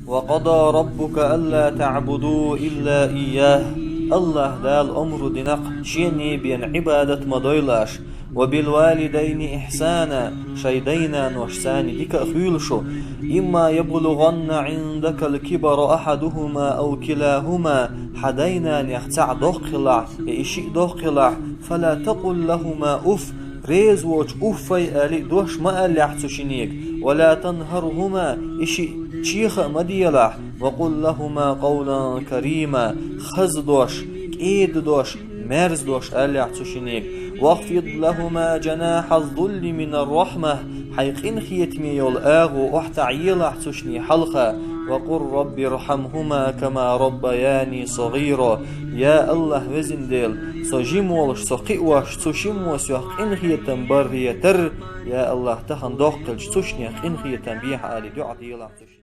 وقضى ربك ألا تعبدوا إلا إياه. الله دال أمر دنق شيني بين عبادة مدويلاش. وبالوالدين إحسانا شيدينا نوشساني ديك أخيلشو. إما يبلغن عندك الكبر أحدهما أو كلاهما حدينا يختع دقلع إشي دقلع فلا تقل لهما أف ريز ووش أفي آلي دوش ما آلي أحتشينيك ولا تنهرهما إشي شيخ مديلح وقل لهما قولا كريما خز دوش كيد دوش مرز دوش آلي أحتشينيك واخفض لهما جناح الظل من الرحمة حيقين خيتمي يول آغو احتعيل أحتشني حلقة وقل رب ارحمهما كما ربياني صغيرا. يا الله وزنديل سجيمولش سقيوش سوشيموس يحقين خيتم بريتر. يا الله تخن دوقلش سوشني يحقين خيتم بيح آلي دعتي